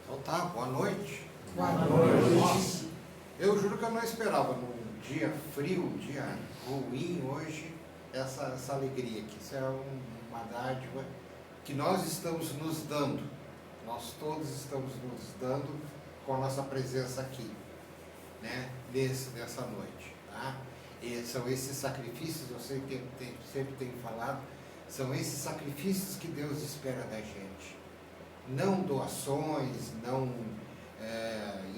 Então tá, boa noite. Boa noite. Nossa, eu juro que eu não esperava num dia frio, um dia ruim hoje, essa alegria aqui. Isso é uma dádiva que nós estamos nos dando. Nós todos estamos nos dando com a nossa presença aqui, né? Nessa noite, tá? E são esses sacrifícios, eu sempre tenho falado, são esses sacrifícios que Deus espera da gente. Não doações, não,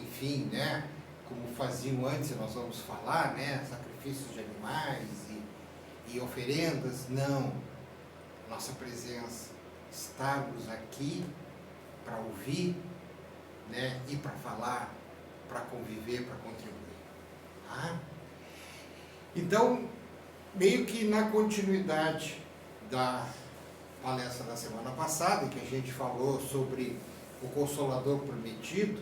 enfim, né? Como faziam antes, nós vamos falar, né? Sacrifícios de animais e oferendas, não. Nossa presença, estarmos aqui para ouvir, né? E para falar, para conviver, para contribuir, tá? Então, meio que na continuidade da palestra da semana passada, em que a gente falou sobre o Consolador prometido,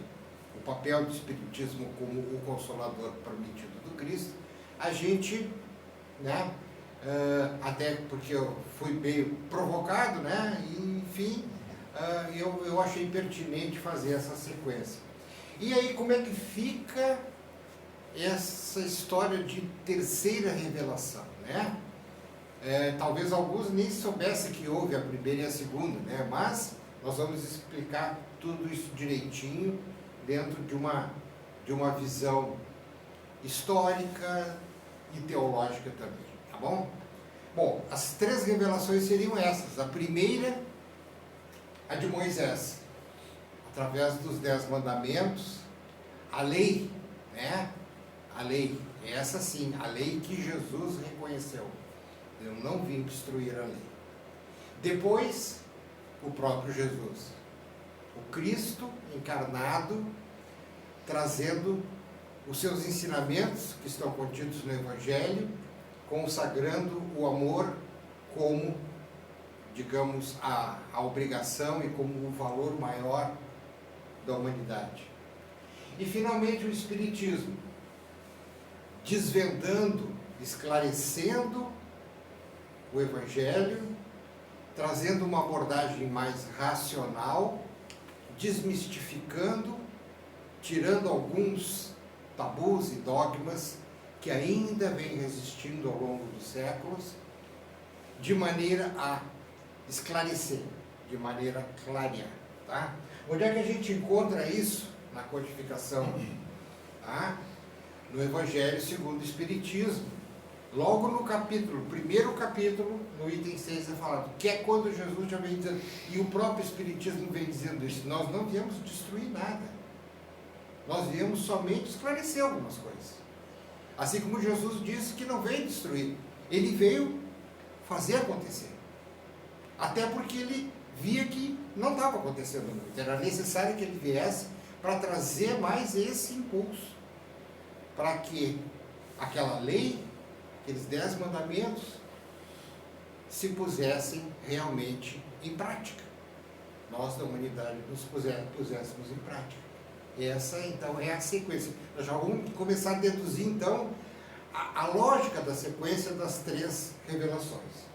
o papel do Espiritismo como o Consolador prometido do Cristo, a gente, né, até porque eu fui meio provocado, né, e, enfim, eu achei pertinente fazer essa sequência. E aí, como é que fica essa história de terceira revelação, né? Talvez alguns nem soubessem que houve a primeira e a segunda, né? Mas nós vamos explicar tudo isso direitinho dentro de uma visão histórica e teológica também, tá bom? Bom, as três revelações seriam essas. A primeira, a de Moisés, através dos 10 mandamentos, a lei, né? A lei, essa sim, a lei que Jesus reconheceu. Eu não vim destruir a lei. Depois, o próprio Jesus. O Cristo encarnado, trazendo os seus ensinamentos que estão contidos no Evangelho, consagrando o amor como, digamos, a obrigação e como o valor maior da humanidade. E finalmente o Espiritismo, desvendando, esclarecendo o Evangelho, trazendo uma abordagem mais racional, desmistificando, tirando alguns tabus e dogmas que ainda vêm resistindo ao longo dos séculos, de maneira a esclarecer, de maneira a clarear, tá? Onde é que a gente encontra isso? Na codificação, tá? No Evangelho segundo o Espiritismo. Logo no capítulo, primeiro capítulo, no item 6 é falado, que é quando Jesus já vem dizendo, e o próprio Espiritismo vem dizendo isso, nós não viemos destruir nada, nós viemos somente esclarecer algumas coisas. Assim como Jesus disse que não veio destruir, ele veio fazer acontecer. Até porque ele via que não estava acontecendo muito, era necessário que ele viesse para trazer mais esse impulso, para que aquela lei, aqueles 10 mandamentos, se pusessem realmente em prática. Nós da humanidade nos puséssemos em prática. Essa, então, é a sequência. Nós já vamos começar a deduzir, então, a lógica da sequência das 3 revelações.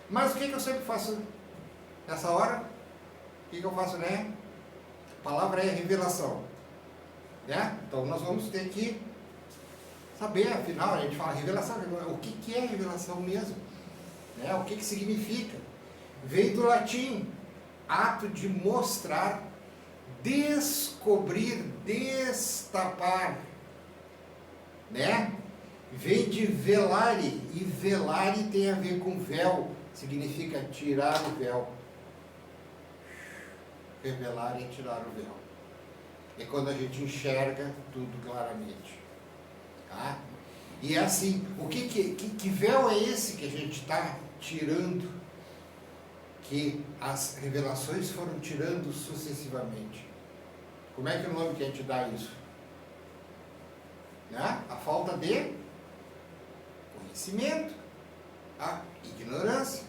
Mas o que eu sempre faço nessa hora? O que eu faço, né? A palavra é revelação, né? Então, nós vamos ter que saber, afinal, a gente fala revelação, o que é revelação mesmo? Né? O que significa? Vem do latim, ato de mostrar, descobrir, destapar, né? Vem de velare, e velare tem a ver com véu, significa tirar o véu. Revelar é tirar o véu. É quando a gente enxerga tudo claramente. Tá? E é assim, que véu é esse que a gente está tirando, que as revelações foram tirando sucessivamente? Como é que é o nome que a gente dá isso? Né? A falta de conhecimento, a ignorância.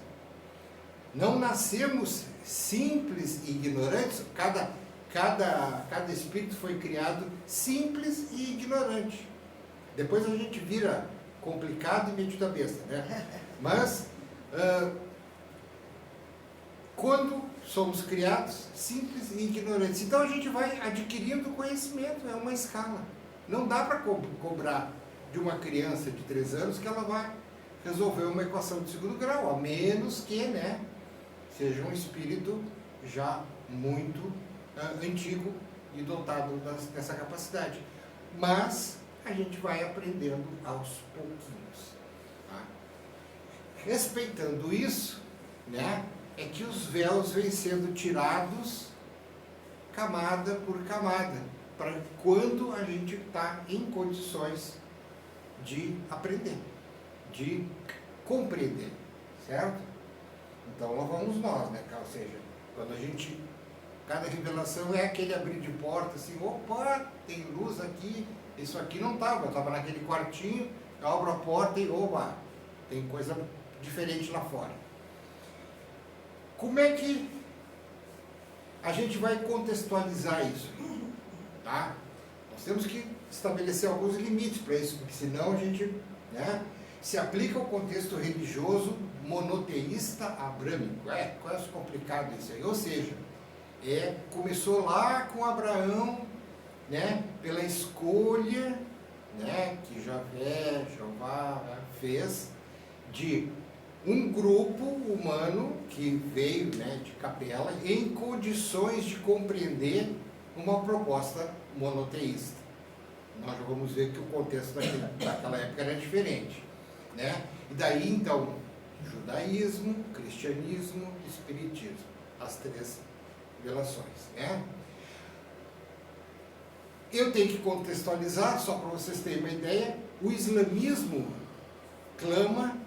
Não nascemos simples e ignorantes, cada espírito foi criado simples e ignorante. Depois a gente vira complicado e metido a besta, né? Mas, quando somos criados simples e ignorantes. Então a gente vai adquirindo conhecimento, é uma escala. Não dá para cobrar de uma criança de 3 anos que ela vai resolver uma equação de segundo grau, a menos que, né, seja um espírito já muito antigo e dotado dessa capacidade. Mas a gente vai aprendendo aos pouquinhos. Tá? Respeitando isso, né, é que os véus vêm sendo tirados camada por camada, para quando a gente está em condições de aprender, de compreender, certo? Então lá vamos nós, né? Ou seja, quando a gente, cada revelação é aquele abrir de porta, assim, opa, tem luz aqui, isso aqui não estava, eu estava naquele quartinho, eu abro a porta e, opa, tem coisa diferente lá fora. Como é que a gente vai contextualizar isso? Tá? Nós temos que estabelecer alguns limites para isso, porque senão a gente, né, se aplica ao contexto religioso monoteísta abrâmico. Quase complicado isso aí. Ou seja, começou lá com Abraão, né, pela escolha, né, que Jeová fez de um grupo humano que veio, né, de Capela em condições de compreender uma proposta monoteísta. Nós já vamos ver que o contexto daquela época era diferente, né? E daí então, judaísmo, cristianismo, espiritismo, as 3 revelações, né? Eu tenho que contextualizar, só para vocês terem uma ideia, o islamismo clama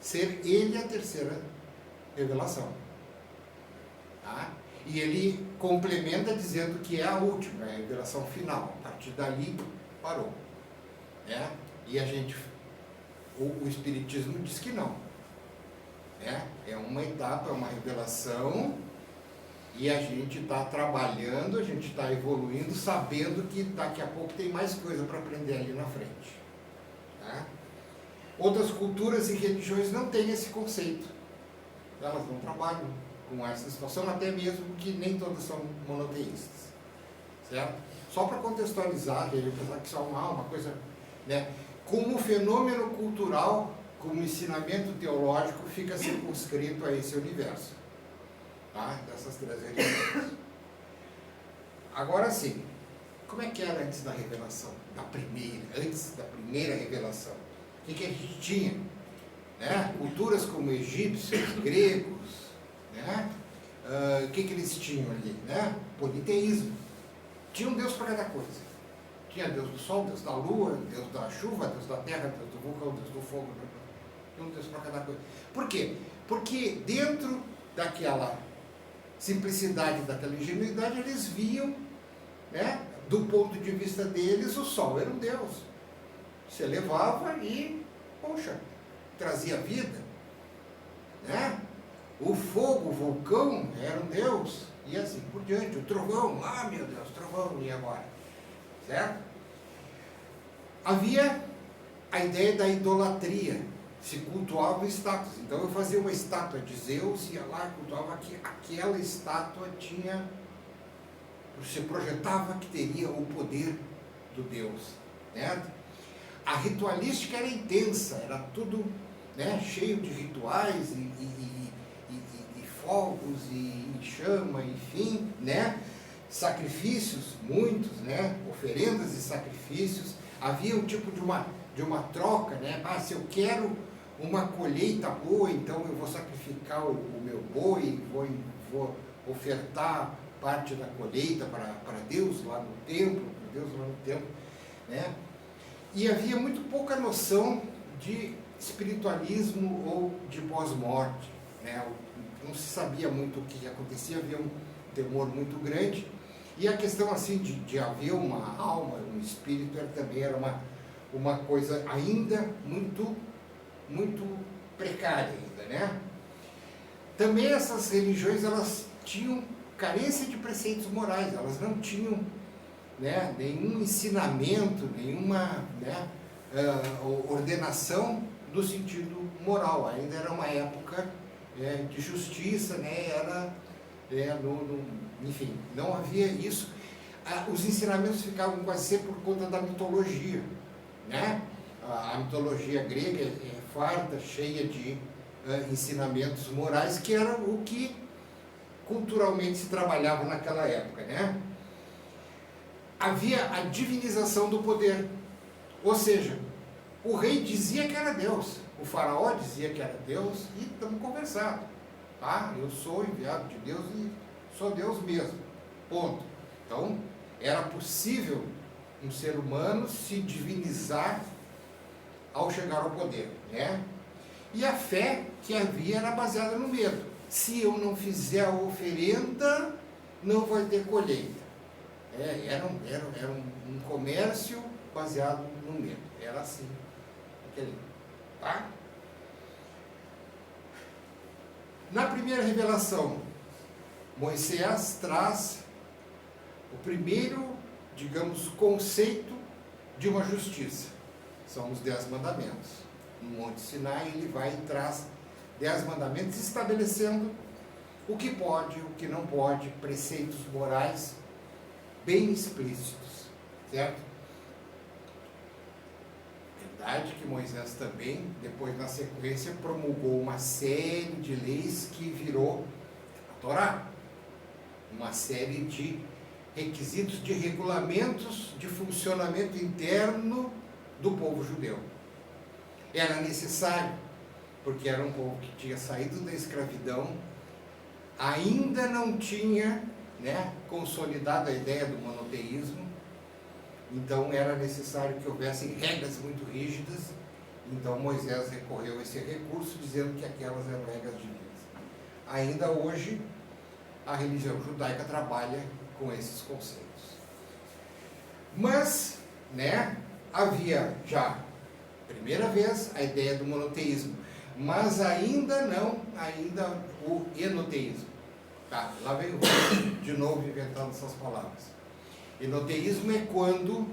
ser ele a 3ª revelação. Tá? E ele complementa dizendo que é a última, é a revelação final. A partir dali, parou. Né? E a gente, o Espiritismo diz que não. Né? É uma etapa, é uma revelação, e a gente está trabalhando, a gente está evoluindo, sabendo que daqui a pouco tem mais coisa para aprender ali na frente. Tá? Outras culturas e religiões não têm esse conceito. Elas não trabalham com essa situação, até mesmo que nem todas são monoteístas. Certo? Só para contextualizar, ele pensar que isso é uma coisa, né? Como fenômeno cultural, como ensinamento teológico, fica circunscrito a esse universo. Tá? Dessas 3 religiões. Agora sim, como é que era antes da revelação? Antes da primeira revelação? O que a gente tinha? Né? Culturas como egípcios, gregos, né? O que eles tinham ali? Né? Politeísmo. Tinha um Deus para cada coisa. Tinha Deus do sol, Deus da lua, Deus da chuva, Deus da terra, Deus do vulcão, Deus do fogo. Tinha um Deus para cada coisa. Por quê? Porque dentro daquela simplicidade, daquela ingenuidade, eles viam, né, do ponto de vista deles, o sol era um Deus. Se elevava e, poxa, trazia vida. Né? O fogo, o vulcão, era um Deus. E assim por diante. O trovão, meu Deus, trovão, e agora? Certo? Havia a ideia da idolatria. Se cultuava estátuas. Então eu fazia uma estátua de Zeus, ia lá e cultuava que aquela estátua tinha... Se projetava que teria o poder do Deus. Certo? A ritualística era intensa, era tudo, né, cheio de rituais e fogos e chama, enfim, né? Sacrifícios, muitos, né? Oferendas e sacrifícios. Havia um tipo de uma troca, né? Se eu quero uma colheita boa, então eu vou sacrificar o meu boi, vou ofertar parte da colheita para Deus lá no templo, né? E havia muito pouca noção de espiritualismo ou de pós-morte, né? Não se sabia muito o que acontecia, havia um temor muito grande, e a questão assim de haver uma alma, um espírito, também era uma coisa ainda muito precária ainda, né? Também essas religiões, elas tinham carência de preceitos morais, elas não tinham, né, nenhum ensinamento, nenhuma, né, ordenação no sentido moral. Ainda era uma época de justiça, né, era enfim, não havia isso. Os ensinamentos ficavam quase sempre por conta da mitologia, né? A mitologia grega é farta, cheia de ensinamentos morais, que era o que culturalmente se trabalhava naquela época, né? Havia a divinização do poder, ou seja, o rei dizia que era Deus, o faraó dizia que era Deus, e estamos conversando, tá? Eu sou enviado de Deus e sou Deus mesmo, ponto. Então, era possível um ser humano se divinizar ao chegar ao poder, né? E a fé que havia era baseada no medo. Se eu não fizer a oferenda, não vai ter colheita. Era um comércio baseado no medo. Era assim. Tá? Na primeira revelação, Moisés traz o primeiro, digamos, conceito de uma justiça. São os 10 mandamentos. No Monte Sinai, ele vai e traz 10 mandamentos estabelecendo o que pode, o que não pode, preceitos morais bem explícitos, certo? Verdade que Moisés também, depois na sequência, promulgou uma série de leis que virou a Torá. Uma série de requisitos, de regulamentos de funcionamento interno do povo judeu. Era necessário, porque era um povo que tinha saído da escravidão, ainda não tinha, né, consolidado a ideia do monoteísmo, então era necessário que houvessem regras muito rígidas. Então Moisés recorreu a esse recurso, dizendo que aquelas eram regras divinas. Ainda hoje, a religião judaica trabalha com esses conceitos. Mas, né, havia já, primeira vez, a ideia do monoteísmo, mas ainda não, o enoteísmo. Tá, lá vem o de novo inventando essas palavras. Enoteísmo é quando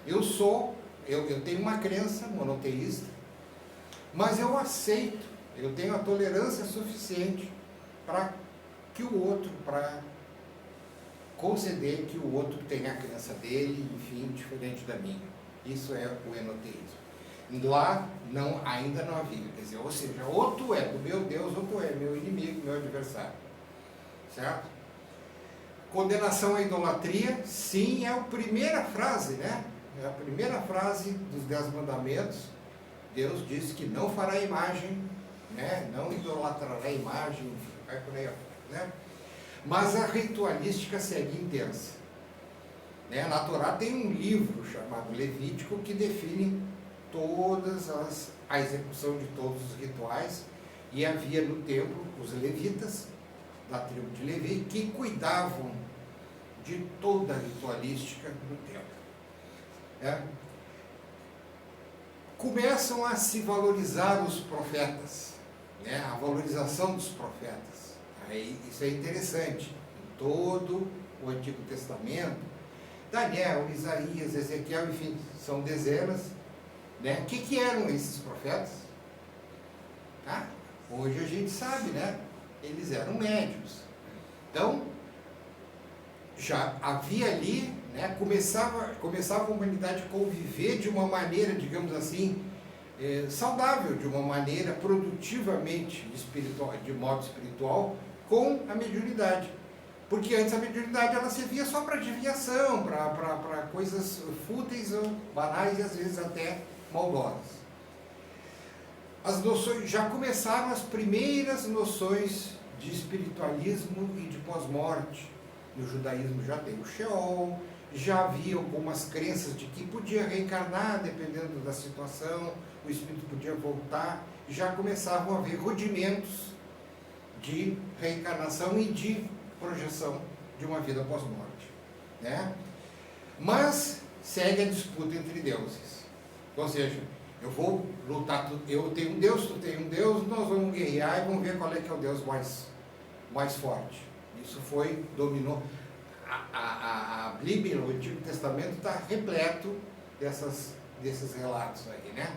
eu tenho uma crença monoteísta, mas eu aceito, eu tenho a tolerância suficiente para que o outro, para conceder que o outro tenha a crença dele, enfim, diferente da minha. Isso é o enoteísmo. Lá ainda não havia, quer dizer, ou seja, ou tu é do meu Deus, ou tu é meu inimigo, meu adversário. Certo? Condenação à idolatria, sim, é a primeira frase, né? É a primeira frase dos 10 mandamentos. Deus disse que não fará imagem, né? Não idolatrará imagem, vai por aí, né? Mas a ritualística segue intensa. Né? Na Torá tem um livro chamado Levítico que define a execução de todos os rituais, e havia no templo os levitas da tribo de Levi que cuidavam de toda a ritualística do templo. É. Começam a se valorizar os profetas, né? A valorização dos profetas. Aí, isso é interessante. Em todo o Antigo Testamento, Daniel, Isaías, Ezequiel, enfim, são dezenas. Né? O que eram esses profetas? Ah, hoje a gente sabe, né? Eles eram médiuns. Então, já havia ali, né? Começava a humanidade a conviver de uma maneira, digamos assim, saudável, de uma maneira produtivamente espiritual, de modo espiritual, com a mediunidade. Porque antes a mediunidade ela servia só para adivinhação, para coisas fúteis ou banais e às vezes até maldosas. As noções, já começaram as primeiras noções de espiritualismo e de pós-morte. No judaísmo já tem o Sheol, já havia algumas crenças de que podia reencarnar, dependendo da situação, o espírito podia voltar, já começavam a haver rudimentos de reencarnação e de projeção de uma vida pós-morte. Né? Mas segue a disputa entre deuses. Ou seja, eu vou lutar, eu tenho um Deus, tu tem um Deus, nós vamos guerrear e vamos ver qual é que é o Deus mais forte. Isso dominou. A Bíblia, o Antigo Testamento, está repleto desses relatos aí, né?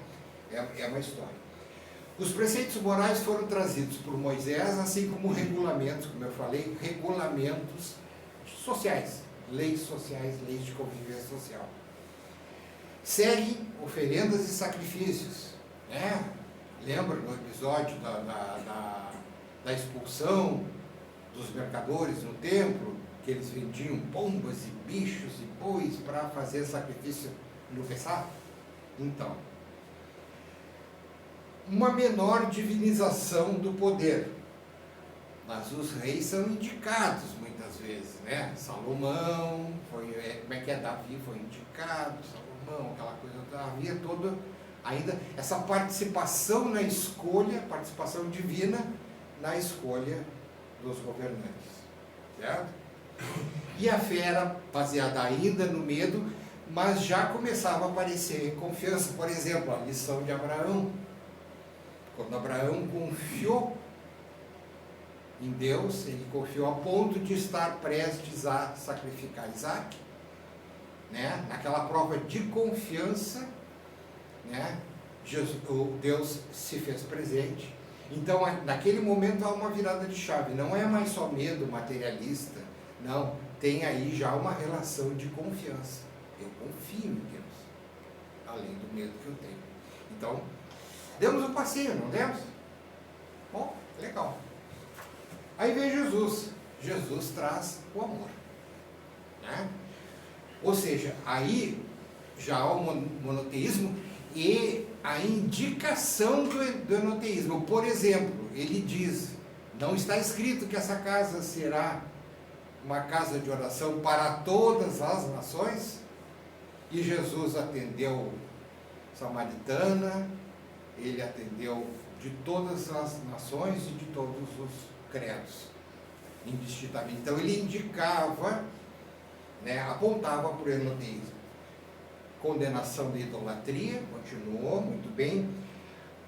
É uma história. Os preceitos morais foram trazidos por Moisés, assim como regulamentos, como eu falei, regulamentos sociais, leis de convivência social. Seguem oferendas e sacrifícios, né? Lembra no episódio da expulsão dos mercadores no templo, que eles vendiam pombas e bichos e bois para fazer sacrifício no Pessah? Então, uma menor divinização do poder. Mas os reis são indicados muitas vezes, né? Salomão, Davi foi indicado, Salomão, aquela coisa, havia toda ainda essa participação na escolha, participação divina na escolha dos governantes, certo? E a fé era baseada ainda no medo, mas já começava a aparecer confiança. Por exemplo, a lição de Abraão, quando Abraão confiou em Deus, ele confiou a ponto de estar prestes a sacrificar Isaac, né? Naquela prova de confiança, né? Deus se fez presente. Então, naquele momento há uma virada de chave, não é mais só medo materialista, não, tem aí já uma relação de confiança. Eu confio em Deus, além do medo que eu tenho. Então, demos um passeio, não demos? Bom, legal. Aí vem Jesus. Jesus traz o amor, né? Ou seja, aí já há o monoteísmo e a indicação do enoteísmo. Por exemplo, ele diz, não está escrito que essa casa será uma casa de oração para todas as nações? E Jesus atendeu samaritana, ele atendeu de todas as nações e de todos os credos, indistintamente. Então ele indicava, né, apontava para o enoteísmo. Condenação da idolatria, continuou muito bem.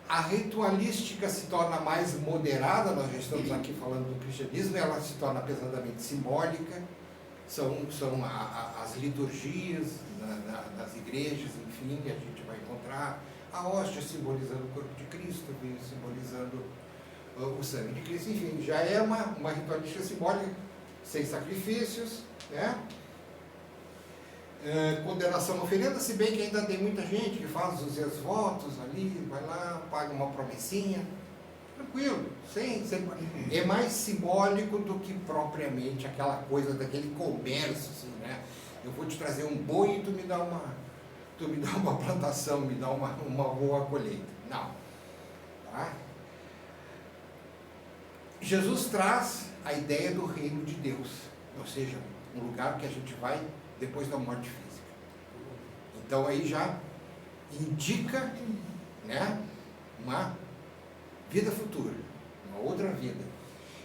A ritualística se torna mais moderada, nós já estamos aqui falando do cristianismo, ela se torna pesadamente simbólica, são as liturgias nas igrejas, enfim, a gente vai encontrar a hóstia simbolizando o corpo de Cristo, simbolizando o sangue de Cristo, enfim, já é uma ritualística simbólica, sem sacrifícios, né? Condenação à oferenda, se bem que ainda tem muita gente que faz os seus votos ali, vai lá, paga uma promessinha, tranquilo, é mais simbólico do que propriamente aquela coisa daquele comércio, assim, né? Eu vou te trazer um boi e tu me dá uma plantação, me dá uma boa colheita. Não. Tá? Jesus traz a ideia do reino de Deus, ou seja, um lugar que a gente vai depois da morte física. Então aí já indica, né, uma vida futura, uma outra vida.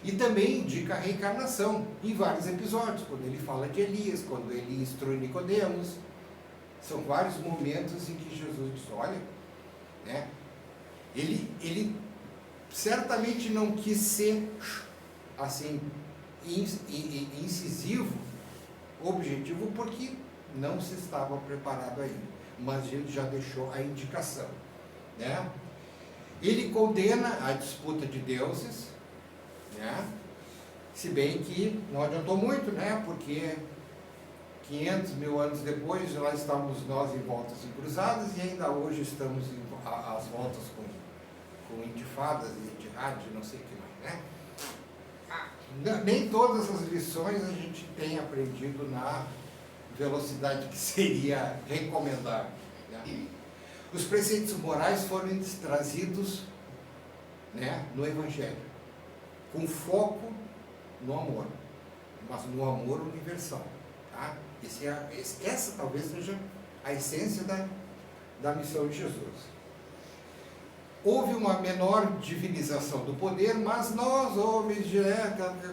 E também indica a reencarnação em vários episódios, quando ele fala de Elias, quando ele instrui Nicodemos. São vários momentos em que Jesus diz, olha, né, ele certamente não quis ser assim incisivo, objetivo, porque não se estava preparado ainda, mas ele já deixou a indicação, né? Ele condena a disputa de deuses, né? Se bem que não adiantou muito, né? Porque 500 mil anos depois, lá estamos nós em voltas encruzadas e ainda hoje estamos às voltas com intifadas e jihad, não sei o que mais, né? Nem todas as lições a gente tem aprendido na velocidade que seria recomendável, né? Os preceitos morais foram trazidos, né, no Evangelho, com foco no amor, mas no amor universal, tá? Essa talvez seja a essência da missão de Jesus. Houve uma menor divinização do poder, mas nós, homens,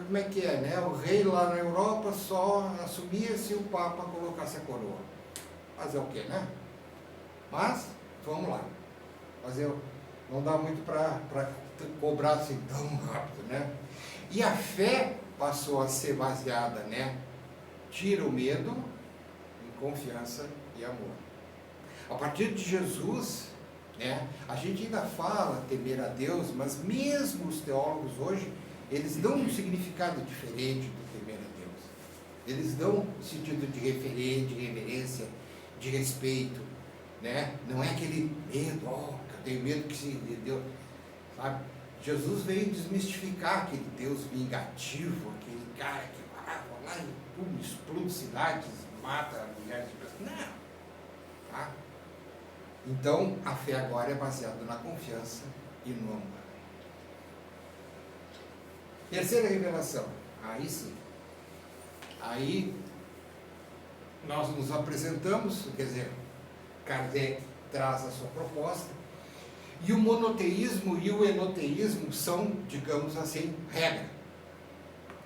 como é que é, né? O rei lá na Europa só assumia se o Papa colocasse a coroa. Fazer o quê, né? Mas, vamos lá. Não dá muito para cobrar assim tão rápido, né? E a fé passou a ser baseada, né? Tira o medo em confiança e amor. A partir de Jesus, né? A gente ainda fala temer a Deus, mas mesmo os teólogos hoje, eles dão um significado diferente do temer a Deus. Eles dão um sentido de reverência, de respeito, né? Não é aquele medo, que eu tenho medo que se Deus, sabe? Jesus veio desmistificar aquele Deus vingativo, aquele cara que vai lá e explode cidades, mata mulheres de pessoas. Não, tá? Então, a fé agora é baseada na confiança e no amor. Terceira revelação. Aí sim. Aí, nós nos apresentamos, quer dizer, Kardec traz a sua proposta, e o monoteísmo e o enoteísmo são, digamos assim, regra.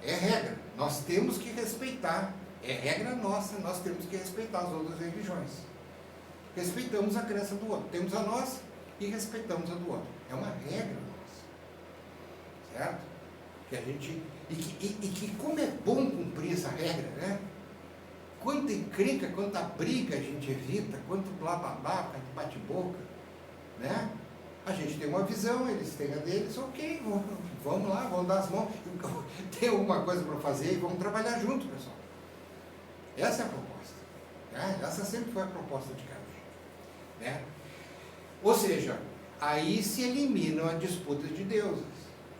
É regra. Nós temos que respeitar. É regra nossa, nós temos que respeitar as outras religiões. Respeitamos a crença do outro. Temos a nossa e respeitamos a do outro. É uma regra nossa. Certo? Que a gente... E que como é bom cumprir essa regra, né? Quanta encrenca, quanta briga a gente evita, quanto blá blá blá, bate-boca, né? A gente tem uma visão, eles têm a deles, ok, vamos lá, vamos dar as mãos, tem alguma coisa para fazer e vamos trabalhar junto, pessoal. Essa é a proposta, né? Essa sempre foi a proposta de Kardec, né? Ou seja, aí se eliminam a disputa de deuses,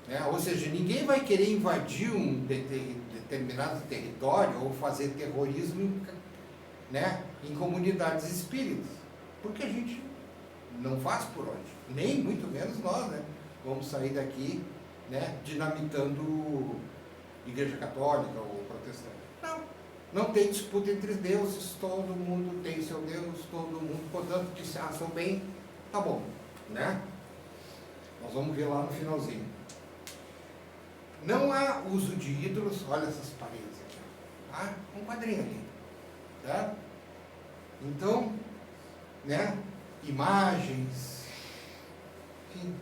né? Ou seja, ninguém vai querer invadir um determinado território ou fazer terrorismo, né, em comunidades espíritas, porque a gente não faz por onde, nem muito menos nós, né, vamos sair daqui, né, dinamitando igreja católica ou protestante. Não tem disputa entre deuses, todo mundo tem seu Deus, todo mundo, portanto, que se acham bem, tá bom, né? Nós vamos ver lá no finalzinho. Não há uso de ídolos, olha essas paredes aqui, tá? Um quadrinho ali, tá? Então, né, imagens, enfim,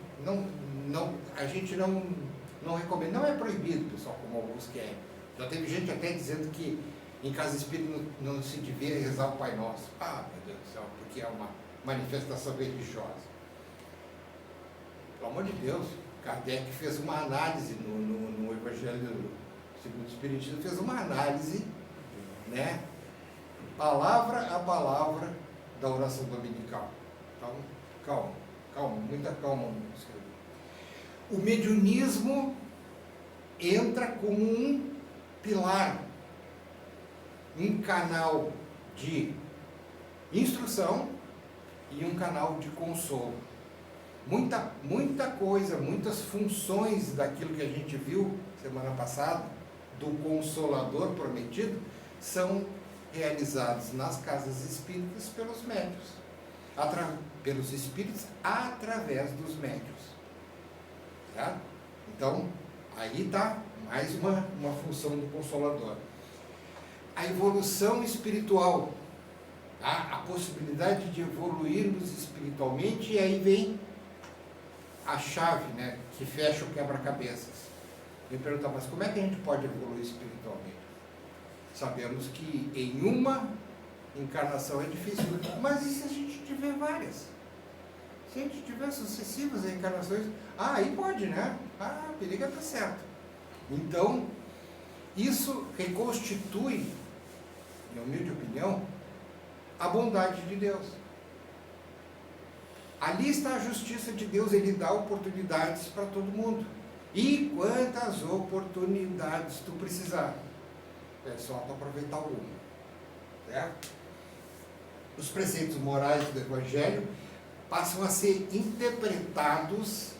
a gente não recomenda, não é proibido, pessoal, como alguns querem. Já teve gente até dizendo que em casa espírita não se devia rezar o Pai Nosso. Ah, meu Deus do céu, porque é uma manifestação religiosa. Pelo amor de Deus, Kardec fez uma análise no Evangelho segundo o Espiritismo, fez uma análise, né, palavra a palavra da oração dominical. Então, calma, muita calma no escrever. O mediunismo entra como um pilar, um canal de instrução e um canal de consolo. Muita coisa, muitas funções daquilo que a gente viu semana passada, do Consolador prometido, são realizados nas casas espíritas pelos médiuns, pelos espíritos através dos médiuns. Tá? Então, aí está mais uma função do Consolador. A evolução espiritual, tá? A possibilidade de evoluirmos espiritualmente, e aí vem a chave, né, que fecha o quebra-cabeças. Me pergunta, mas como é que a gente pode evoluir espiritualmente? Sabemos que em uma encarnação é difícil, mas e se a gente tiver várias? Se a gente tiver sucessivas encarnações, aí pode, né? A periga está certo. Então, isso reconstitui, na humilde opinião, a bondade de Deus. Ali está a justiça de Deus, Ele dá oportunidades para todo mundo. E quantas oportunidades tu precisar, é só tu aproveitar uma. Certo? Os preceitos morais do Evangelho passam a ser interpretados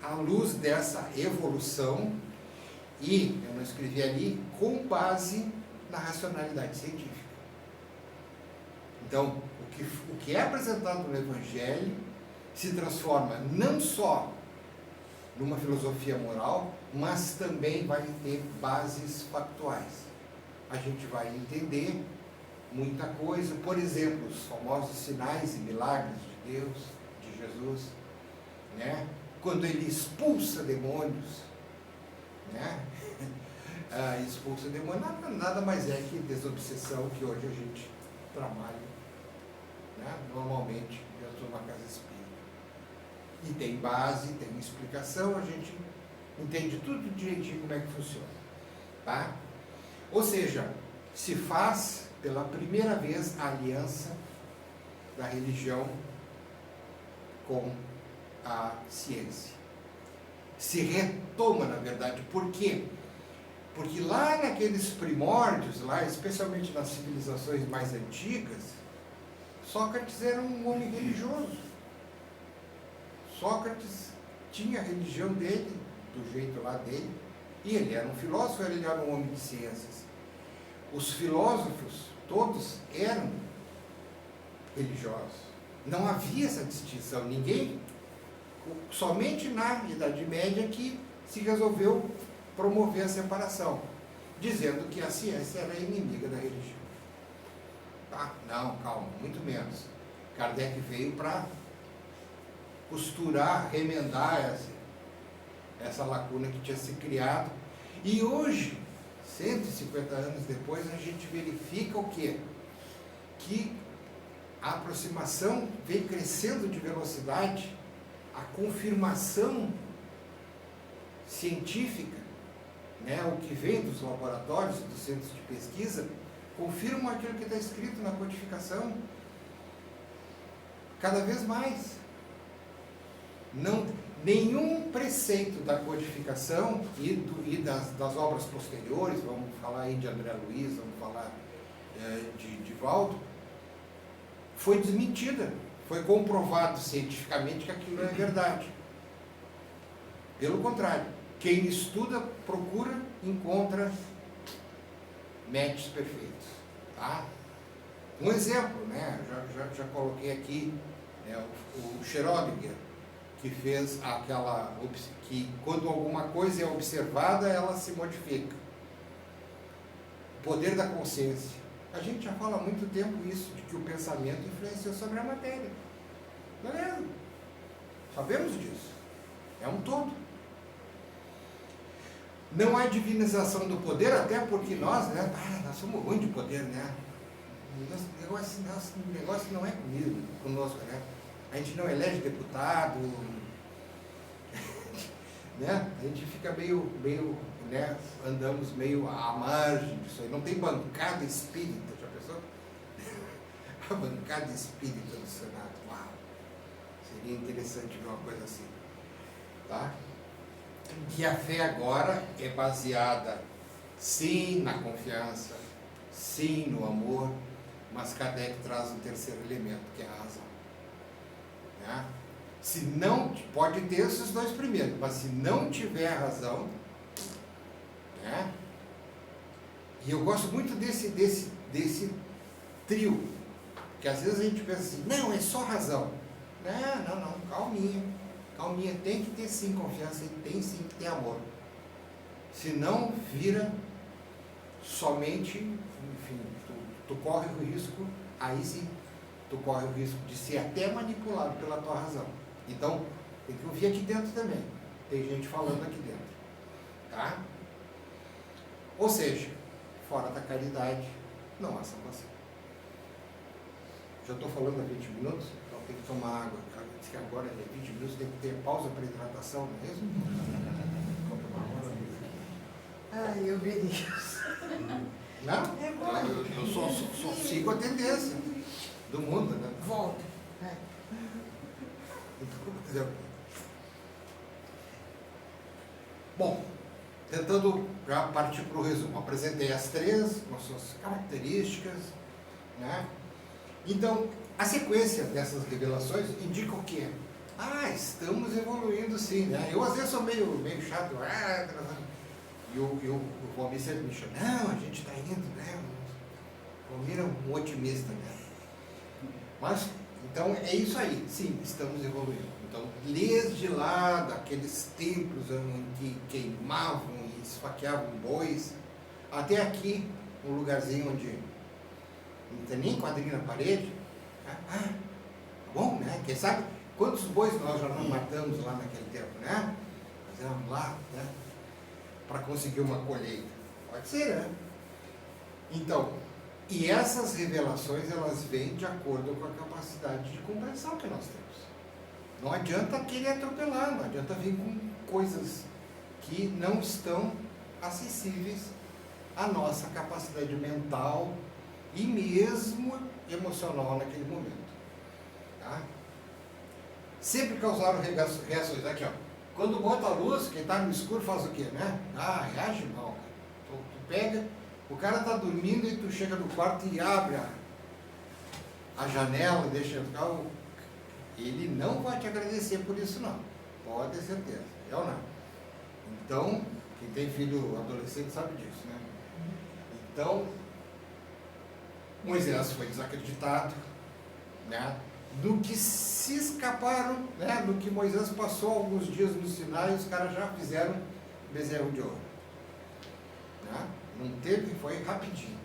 à luz dessa evolução e, eu não escrevi ali, com base na racionalidade científica. Então, o que é apresentado no Evangelho se transforma não só numa filosofia moral, mas também vai ter bases factuais. A gente vai entender muita coisa, por exemplo, os famosos sinais e milagres de Deus, de Jesus, né? Quando ele expulsa demônios, né? Expulsa demônios, nada mais é que desobsessão que hoje a gente trabalha, né, normalmente dentro de uma casa espírita. E tem base, tem explicação, a gente entende tudo direitinho como é que funciona. Tá? Ou seja, se faz pela primeira vez a aliança da religião com a ciência. Se retoma, na verdade. Por quê? Porque lá naqueles primórdios, lá, especialmente nas civilizações mais antigas, Sócrates era um homem religioso. Sócrates tinha a religião dele, do jeito lá dele, e ele era um filósofo, ele era um homem de ciências. Os filósofos, todos eram religiosos. Não havia essa distinção, ninguém, somente na Idade Média que se resolveu promover a separação, dizendo que a ciência era inimiga da religião. Tá? Não, calma, muito menos. Kardec veio para costurar, remendar essa lacuna que tinha se criado. E hoje, 150 anos depois, a gente verifica o quê? Que a aproximação vem crescendo de velocidade, a confirmação científica, né, o que vem dos laboratórios, dos centros de pesquisa, confirmam aquilo que está escrito na codificação, cada vez mais. Não, nenhum preceito da codificação e das obras posteriores, vamos falar aí de André Luiz, vamos falar de Valdo, foi desmentida, foi comprovado cientificamente que aquilo é verdade. Pelo contrário, quem estuda, procura, encontra matches perfeitos. Tá? Um exemplo, né? Já coloquei aqui, né, o Schrödinger, que fez que quando alguma coisa é observada, ela se modifica. O poder da consciência. A gente já fala há muito tempo isso, de que o pensamento influencia sobre a matéria. Beleza? Sabemos disso. É um todo. Não há divinização do poder, até porque nós, né? Nós somos ruins de poder, né? Nosso negócio não é conosco, né? A gente não elege deputado, né? A gente fica meio, né? Andamos meio à margem disso aí. Não tem bancada espírita, já pensou? A bancada espírita do Senado, uau! Seria interessante ver uma coisa assim, tá? Que a fé agora é baseada, sim, na confiança, sim, no amor, mas Kardec traz um terceiro elemento, que é a razão. Né? Se não, pode ter esses dois primeiros, mas se não tiver razão, né? E eu gosto muito desse trio, que às vezes a gente pensa assim, não, é só razão. Não, calminha. Calminha, tem que ter sim confiança e tem sim que ter amor. Senão vira somente, enfim, tu corre o risco, aí sim, tu corre o risco de ser até manipulado pela tua razão. Então, tem que ouvir aqui dentro também. Tem gente falando aqui dentro. Tá? Ou seja, fora da caridade, não há salvação. Já estou falando há 20 minutos, então tem que tomar água. Diz que agora é 20 minutos, tem que ter pausa para hidratação, não é mesmo? Ai, eu veria. Não? Eu só sigo a tendência do mundo, né? Volta. Bom, tentando já partir para o resumo. Apresentei as três, com as suas características, né? Então, a sequência dessas revelações indica o quê? Estamos evoluindo sim, né? Eu às vezes sou meio chato, e o Valmir sempre me chama, não, a gente está indo, né? O Valmir é um otimista, né? Mas, então, é isso aí, sim, estamos evoluindo. Então, desde lá, daqueles templos em que queimavam e esfaqueavam bois, até aqui, um lugarzinho onde não tem nem quadrinho na parede, tá bom, né? Quem sabe quantos bois nós já não matamos lá naquele tempo, né? Fazemos lá, né? Para conseguir uma colheita. Pode ser, né? Então, e essas revelações, elas vêm de acordo com a capacidade de compreensão que nós temos. Não adianta querer atropelar, não adianta vir com coisas que não estão acessíveis à nossa capacidade mental e mesmo emocional naquele momento. Tá? Sempre causaram reações. Aqui, ó. Quando bota a luz, quem está no escuro faz o quê, né? Reage mal. Tu pega, o cara está dormindo e tu chega no quarto e abre a janela, deixa entrar. Ele não vai te agradecer por isso, não. Pode ter certeza. É ou não? Então, quem tem filho adolescente sabe disso, né? Então, Moisés foi desacreditado, né? Do que se escaparam, né? Do que Moisés passou alguns dias no Sinai, os caras já fizeram bezerro de ouro, né? Não teve, foi rapidinho.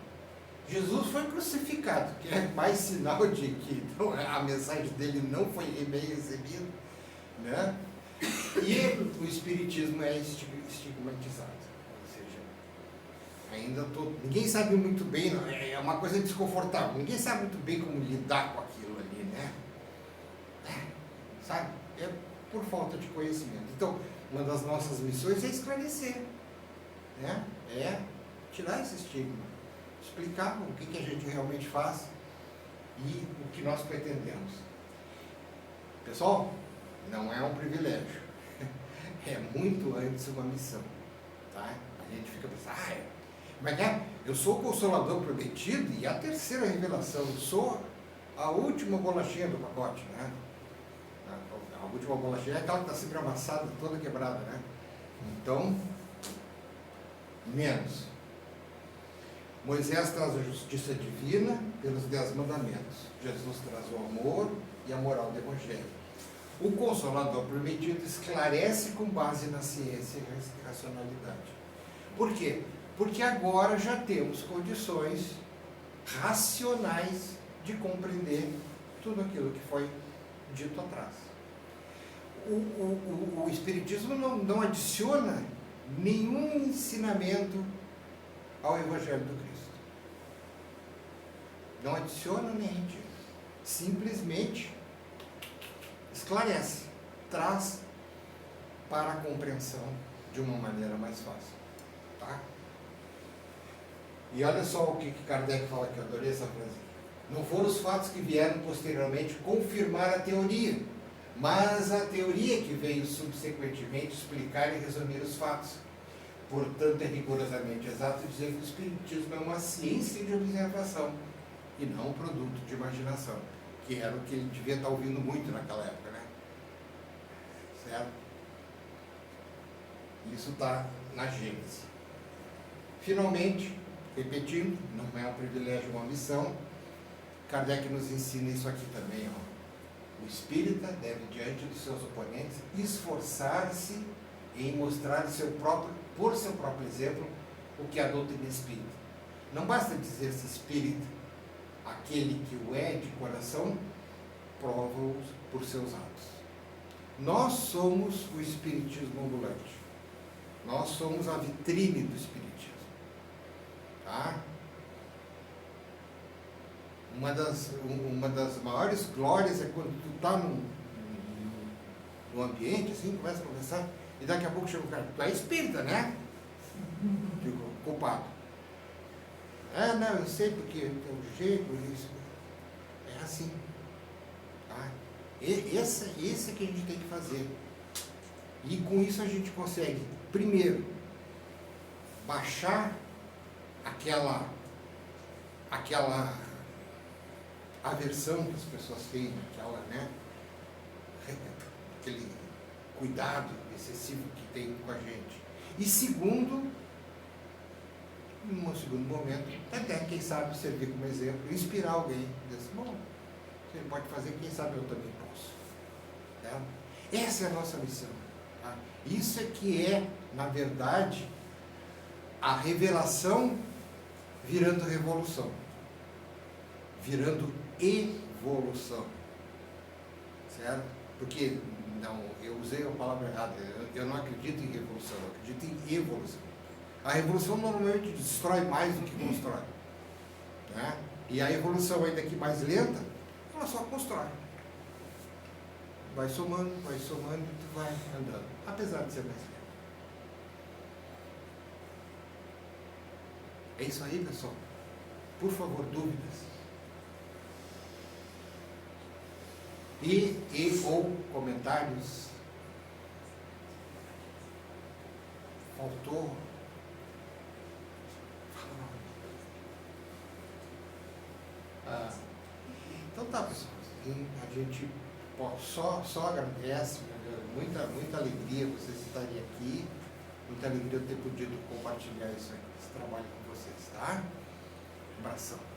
Jesus foi crucificado, que é mais sinal de que então, a mensagem dele não foi bem recebida, né? E o Espiritismo é estigmatizado, ou seja, ninguém sabe muito bem, é uma coisa desconfortável, ninguém sabe muito bem como lidar com aquilo ali, né? Sabe? É por falta de conhecimento. Então, uma das nossas missões é esclarecer, né? É tirar esse estigma, explicar o que a gente realmente faz e o que nós pretendemos. Pessoal, não é um privilégio, é muito antes uma missão, tá? A gente fica pensando, mas eu sou o Consolador prometido e a terceira revelação, eu sou a última bolachinha do pacote, né? A última bolachinha é aquela que está sempre amassada, toda quebrada, né? Então, menos. Moisés traz a justiça divina pelos 10 mandamentos. Jesus traz o amor e a moral do Evangelho. O Consolador prometido esclarece com base na ciência e racionalidade. Por quê? Porque agora já temos condições racionais de compreender tudo aquilo que foi dito atrás. O Espiritismo não adiciona nenhum ensinamento ao Evangelho do Cristo. Não adiciona nem retira. Simplesmente esclarece, traz para a compreensão de uma maneira mais fácil. Tá? E olha só o que Kardec fala aqui, eu adorei essa frase. Não foram os fatos que vieram posteriormente confirmar a teoria, mas a teoria que veio subsequentemente explicar e resumir os fatos. Portanto, é rigorosamente exato dizer que o Espiritismo é uma ciência de observação e não um produto de imaginação, que era o que ele devia estar ouvindo muito naquela época, né? Certo? Isso está na Gênese. Finalmente, repetindo, não é um privilégio, uma missão, Kardec nos ensina isso aqui também, ó. O espírita deve, diante dos seus oponentes, esforçar-se em mostrar por seu próprio exemplo, o que é a doutrina espírita. Não basta dizer-se espírita, aquele que o é de coração, prova-o por seus atos. Nós somos o espiritismo ambulante. Nós somos a vitrine do espiritismo. Tá? Uma das maiores glórias é quando tu está no ambiente, assim, começa a conversar, e daqui a pouco chega um cara, tu é espírita, né? Digo, culpado. Não, eu sei porque tem um jeito, isso. É assim. Tá? Esse é que a gente tem que fazer. E com isso a gente consegue, primeiro, baixar aquela aversão que as pessoas têm, né? Aquele cuidado excessivo que tem com a gente. E segundo, num segundo momento, até quem sabe servir como exemplo, inspirar alguém, dizer, bom, você pode fazer, quem sabe eu também posso. Tá? Essa é a nossa missão. Tá? Isso é que é, na verdade, a revelação virando revolução, virando evolução, certo? Porque, não, eu usei a palavra errada, eu não acredito em revolução, eu acredito em evolução. A revolução normalmente destrói mais do que constrói, né? E a evolução ainda que mais lenta, ela só constrói. vai somando e tu vai andando, apesar de ser mais velho. É isso aí, pessoal. Por favor, dúvidas. E ou comentários. Faltou. Então tá, pessoal. A gente só agradece. Muita alegria vocês estarem aqui. Muita alegria eu ter podido compartilhar esse trabalho com vocês, tá? Um abração.